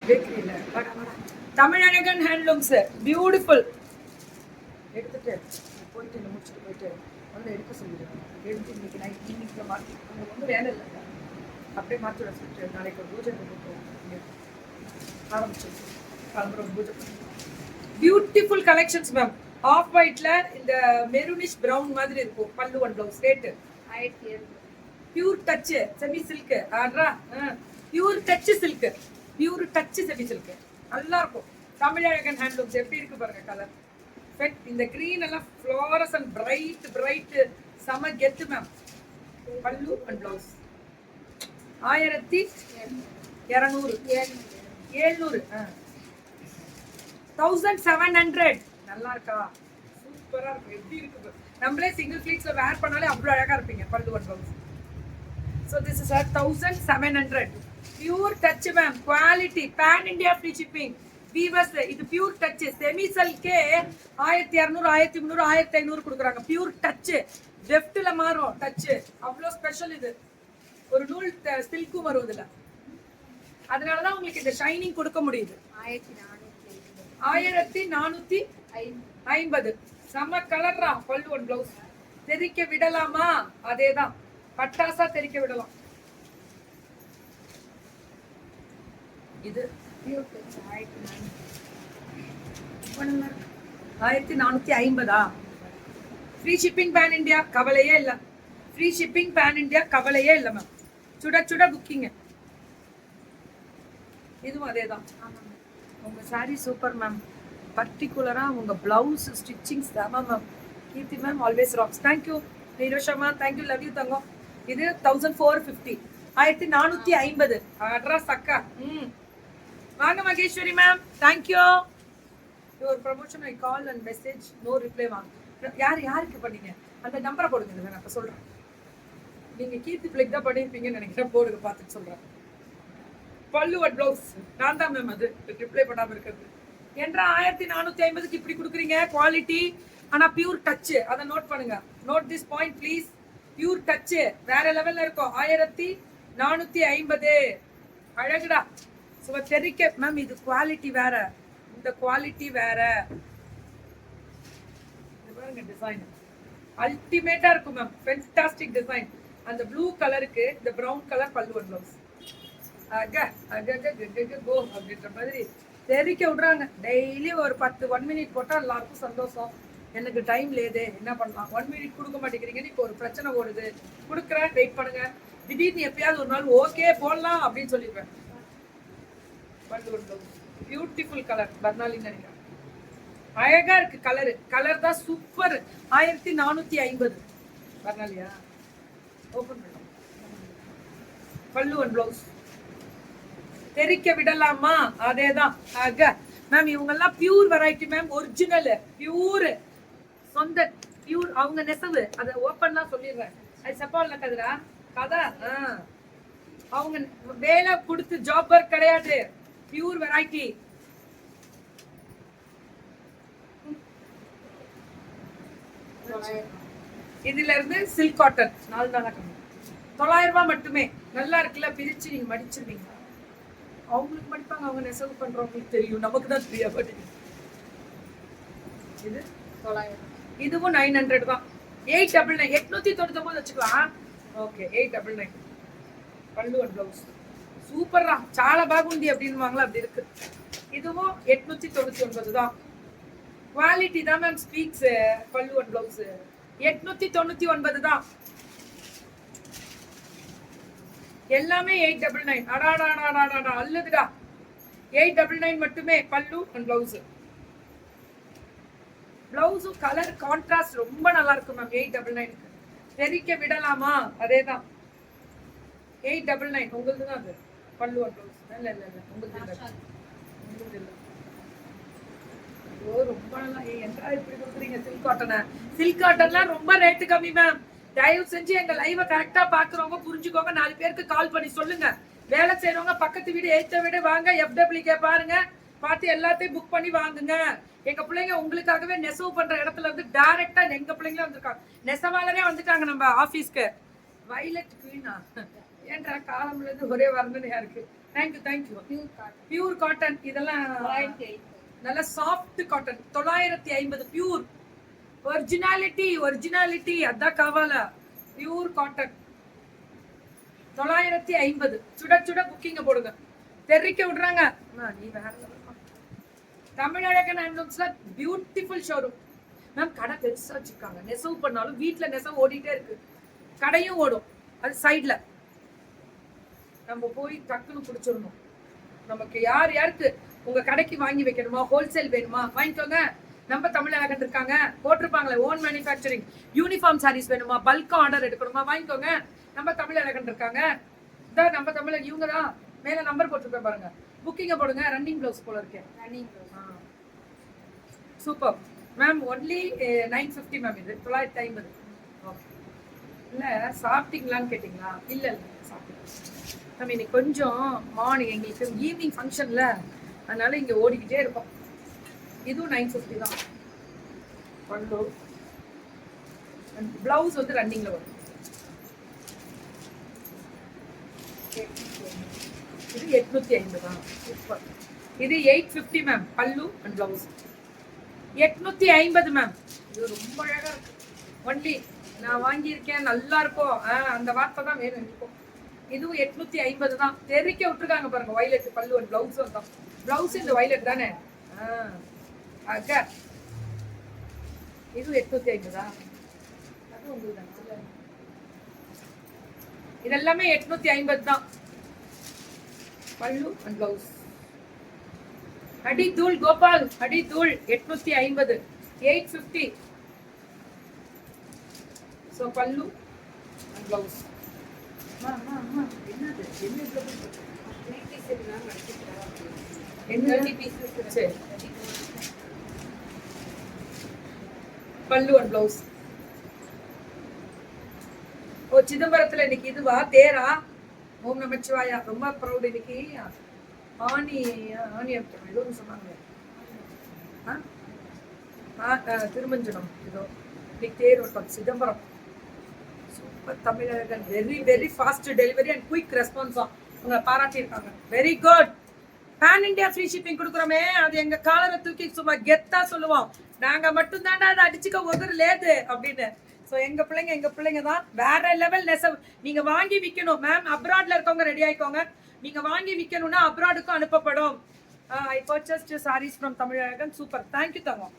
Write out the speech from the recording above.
பேக்கரியில Tamizhazhagan handlooms beautiful. எடுத்துட்டு போயிட்டு முடிச்சுட்டு போயிட்டு வந்து எடுக்க சொல்லிடுவேன். எடுத்து இன்னைக்கு நைட் ஈவினிங்கில் மாற்றி அங்கே ஒன்றும் வேலை இல்லைங்க, அப்படியே மாற்றி விட சொல்லிட்டு நாளைக்கு ஒரு பூஜை ஆரம்பிச்சு கிளம்புற பூஜை பண்ணி பியூட்டிஃபுல் கலெக்ஷன்ஸ் மேம். ஆஃப் ஒயிட்ல இந்த மெரூனிஷ் பிரவுன் மாதிரி இருக்கும். Pallu one blouse rate 1700. Pure touch semi silk. ஆட்ரா pure touch silk, pure touch semi silk நல்லா இருக்கும். தமிழழகன் ஹேண்ட்லூம்ஸ் எப்படி இருக்கு பாருங்க கலர். இந்த கிரீன் எல்லாம் ஃப்ளோரசன் பிரைட் பிரைட் செம கெத்து மேம். பல்லு அண்ட் பிளவுஸ் 1200 700 1700. நல்லா இருக்கா? சூப்பரா இருக்கு. எப்படி இருக்கு நம்மளே சிங்கிள் ஃபிளீட்ஸ்ல வேர் பண்ணாலே அவ்வளவு அழகா இருப்பீங்க. பல்லு and blouse. So this is at 1700. Pure touch ma'am, quality pan India free shipping. Weavers இது pure touch semi silk 1200 1300 1500 கொடுக்கறாங்க. pure touch deftல மாறும் touch. அவ்ளோ ஸ்பெஷல் இது. ஒரு நூல் சில்க்கும் வரும் இதுல. அதனால தான் உங்களுக்கு இந்த ஷைனிங் கொடுக்க முடியுது. 1450. சம கலர்ரா. பல்லு ஒன் பிளவுஸ் தெரிக்க விடலாமா? அதேதான், பட்டாசா தெரிக்க விடலாம். இது 1450. ஃப்ரீ ஷிப்பிங் பேன் இந்தியா கவலையே இல்ல. ஃப்ரீ ஷிப்பிங் பேன் இந்தியா கவலையே இல்ல மேம். சுட சுட புக்கிங். இதுவும் அதேதான். உங்க சாரி சூப்பர் மேம். பர்டிகுலரா உங்க பிளவுஸ் ஸ்டிச்சிங் செம ma'am. Keerthi ma'am always rocks. Thank you நீரோஷமா. தேங்க்யூ, லவ் யூ தங்கம். இது 1450 1450. அட்ரஸ் அக்கா. வாங்க மகேஸ்வரி மேம். தேங்க்யூ. ஒரு promotion I call and message no reply. வாங்க. யாருக்கு பண்ணீங்க அந்த நம்பரை போடுங்க. நான் அப்ப சொல்றேன். நீங்க கீர்த்தி பிள்ளைக்கு தான் பண்ணிருப்பீங்கன்னு நினைக்கிறேன். போடுங்க, பார்த்துட்டு சொல்றேன். பல்லு அட் பிளவுஸ் நான் தான் மேம். அது ரிப்ளை பண்ணாம இருக்கிறது என்ற 1450க்கு இப்படி கொடுக்குறீங்க குவாலிட்டி. ஆனா பியூர் டச். அதை நோட் பண்ணுங்க. Note this point please. Pure touch வேற லெவல்ல இருக்கும். 1450 அழகுடா. சும்மா தெரிக்க மேம். இது குவாலிட்டி வேற, இந்த குவாலிட்டி வேற. பாருங்க டிசைன் அல்டிமேட்டா இருக்கும் மேம். Fantastic design. அந்த ப்ளூ கலருக்கு இந்த பிரவுன் கலர் பல்லு ஒன் பிளவுஸ். கோ அப்படின்ற மாதிரி தெரிக்க விடுறாங்க. டெய்லி ஒரு 1 மினிட் போட்டா எல்லாருக்கும் சந்தோஷம். எனக்கு டைம் லேது, என்ன பண்ணலாம்? 1 மினிட் கொடுக்க மாட்டேங்கிறீங்கன்னு இப்போ ஒரு பிரச்சனை ஓடுது. கொடுக்குறேன், வெயிட் பண்ணுங்க. திடீர்னு எப்பயாவது ஒரு நாள் ஓகே போடலாம் அப்படின்னு சொல்லிடுவேன். Beautiful colour. பர்னாலின்னு நினைக்கிறேன். அழகா இருக்கு கலரு. கலர் தான் சூப்பர். 1450 பர்னாலியா. ஓபன் பண்ணலாம். பல்லு ஒன் பிளவுஸ் தெரிக்க விடலாமா? அதேதான். மேம் இவங்கெல்லாம் pure variety ma'am. Original pure சொந்த பியூர். அவங்க நெசவு. அதை ஓப்பன்லாம் சொல்லிடுறேன். அது செப்பால்ல கதுரா கதா. அவங்க வேலை கொடுத்து ஜாப் ஒர்க் கிடையாது. Pure variety. இதுல இருந்து சில்க் காட்டன் 4 நாளா 900 ரூபாய் மட்டுமே. நல்லா இருக்குல்ல? பிரிச்சு நீங்க மடிச்சிருவீங்க. அவங்களுக்கு மடிப்பாங்க. அவங்க நெசவு பண்றவங்களுக்கு தெரியும். நமக்கு தான் தெரிய மாட்டேங்குது. இது 900. இதுவும் 900 தான். 899 899 வச்சுக்கலாம். ஓகே 899. பல்லு அண்ட் பிளவுஸ் சூப்பர்ரா. சால பாகுந்தி அப்படின்வாங்களா, அப்படி இருக்கு. இதுவும் 899 தான். குவாலிட்டி தான் மேம் ஸ்பீக்ஸ். பல்லு அண்ட் பிளவுஸ் 899 தான். எல்லாமே 899. அடாடாடாடாடா அல்லதுடா. 899 மட்டுமே. பல்லு அண்ட் பிளவுஸ். பிளவுஸும் கலர் கான்ட்ராஸ்ட் ரொம்ப நல்லா இருக்கும் மேம். 899 தெரிக்க விடலாமா? அதேதான் 899. உங்களுக்கு தான் அது. பல்லு அண்ட் பிளவுஸ். இல்ல இல்ல இல்ல உங்களுக்கு இல்ல. ஓ ரொம்ப நல்லா. என்றா இப்படி கொடுக்குறீங்க சில்க் காட்டனை? சில்க் காட்டன்லாம் ரொம்ப ரேட்டு கம்மி மேம். தயவு செஞ்சு எங்க லைவ கரெக்டா பாக்குறவங்க புரிஞ்சுக்கோங்க. 4 பேருக்கு கால் பண்ணி சொல்லுங்க. வேலை செய்யறவங்க பக்கத்து வீடு ஏத்த வீடு வாங்க. FWK பாருங்க. பார்த்து எல்லாத்தையும் புக் பண்ணி வாங்குங்க. எங்க பிள்ளைங்க உங்களுக்காகவே நெசவு பண்ற இடத்துல இருந்து டைரக்டா எங்க பிள்ளைங்களே வந்திருக்காங்க. நெசவாளரே வந்துட்டாங்க நம்ம ஆபீஸ்க்கு. வைலட் குவீனா ஏன்றா காலம்ல இருந்து ஒரே வர்ணனையா இருக்கு. தேங்க்யூ. பியூர் காட்டன் இதெல்லாம் நல்ல சாஃப்ட் காட்டன் 950 பியூர் ஒரிஜினாலிட்டி அதான் காவால பியூர் காட்டன் 950 சுட புக்கிங்க போடுங்க தெரிவிக்க விடுறாங்க. நீ வேற தமிழழகன் ஹேண்ட்லூம்ஸ்ல பியூட்டிஃபுல் ஷோரூம் மேம். கடை பெருசா வச்சிருக்காங்க. நெசவு பண்ணாலும் வீட்டுல நெசவு ஓடிட்டே இருக்கு, கடையும் ஓடும். அது சைட்ல நம்ம போய் டக்குன்னு பிடிச்சிடணும். நமக்கு யாருக்கு உங்க கடைக்கு வாங்கி வைக்கணுமா, ஹோல்சேல் வேணுமா வாங்கிக்கோங்க. நம்ம தமிழழகன் இருக்காங்க, போட்டிருப்பாங்களே ஓன் மேனுஃபேக்சரிங். யூனிஃபார்ம் சாரீஸ் வேணுமா, பல்க் ஆர்டர் எடுக்கணுமா வாங்கிக்கோங்க. நம்ம தமிழழகன் இருக்காங்க. இதான் நம்ம தமிழ் இவங்க தான். மேல நம்பர் போட்டிருப்பேன் பாருங்க, புக்கிங்க போடுங்க. ரன்னிங் ப்ளவுஸ் போல இருக்கேன். Super ma'am. Only 950 ma'am. இது 950. ஓகே. இல்லை சாப்பிட்டீங்களான்னு கேட்டிங்களா? இல்லை சாப்பிட்டீங்க மேம். இன்னைக்கு கொஞ்சம் மார்னிங் எங்களுக்கு ஈவினிங் ஃபங்க்ஷனில், அதனால இங்கே ஓடிக்கிட்டே இருப்போம். இதுவும் 950 தான். பல்லு பிளவுஸ் வந்து ரன்னிங்கில் வரும். இது 850 தான். சூப்பர். இது 850 மேம். பல்லு அண்ட் பிளவுஸ் 850 மேம். இது ரொம்ப அழகா இருக்கு. ஒன்லி நான் வாங்கியிருக்கேன், நல்லா இருக்கும் அந்த வார்த்தை தான் வேணும் இருக்கும். இதுவும் 850 தான். தெரிக்க விட்டுருக்காங்க பாருங்க. வயலட் பல்லு அண்ட் பிளவுஸும் தான். பிளவுஸ் இந்த வயலட் தானே. அக்கா இது 850 தான். அது உங்களுக்கு இதெல்லாமே 850 தான். பல்லு and blouse. அடிதூள் Gopal, அடிதூள் 850, 850. So pallu and blouse. என்னது என்ன இவ்வளவு 3 பீஸ் எல்லாம் மடிச்சிட்டா. என்ன 30 பீஸ் சரி. பல்லு and blouse. ஓ சிதம்பரத்துல இன்னைக்கு இதுவா தேரா? ஓம் நமச்சிவாயா. ரொம்ப ப்ரௌட் இன்னைக்கு. ஆனி ஏதோ சொன்னாங்க. திருமஞ்சனம் ஏதோ இன்னைக்கு தேர் ஒரு சிதம்பரம். சூப்பர் தமிழர்கள். Very fast delivery and quick response தான். உங்களை பாராட்டியிருக்காங்க. Very good. Pan India free shipping கொடுக்குறோமே, அது எங்க காலரை தூக்கி சும்மா கெத்தா சொல்லுவோம். நாங்க மட்டும் தாண்டா அதை அடிச்சுக்க ஒதுரு லேது அப்படின்னு. ஸோ எங்க பிள்ளைங்க தான் வேற லெவல் நெசவு. நீங்க வாங்கி விற்கணும் மேம். அப்ராட்ல இருக்கவங்க ரெடி ஆயிக்கோங்க. நீங்க வாங்கி விற்கணும்னா அப்ராடுக்கும் அனுப்பப்படும். I purchased sarees from Tamizhazhagan. Super. Thank you Thangam.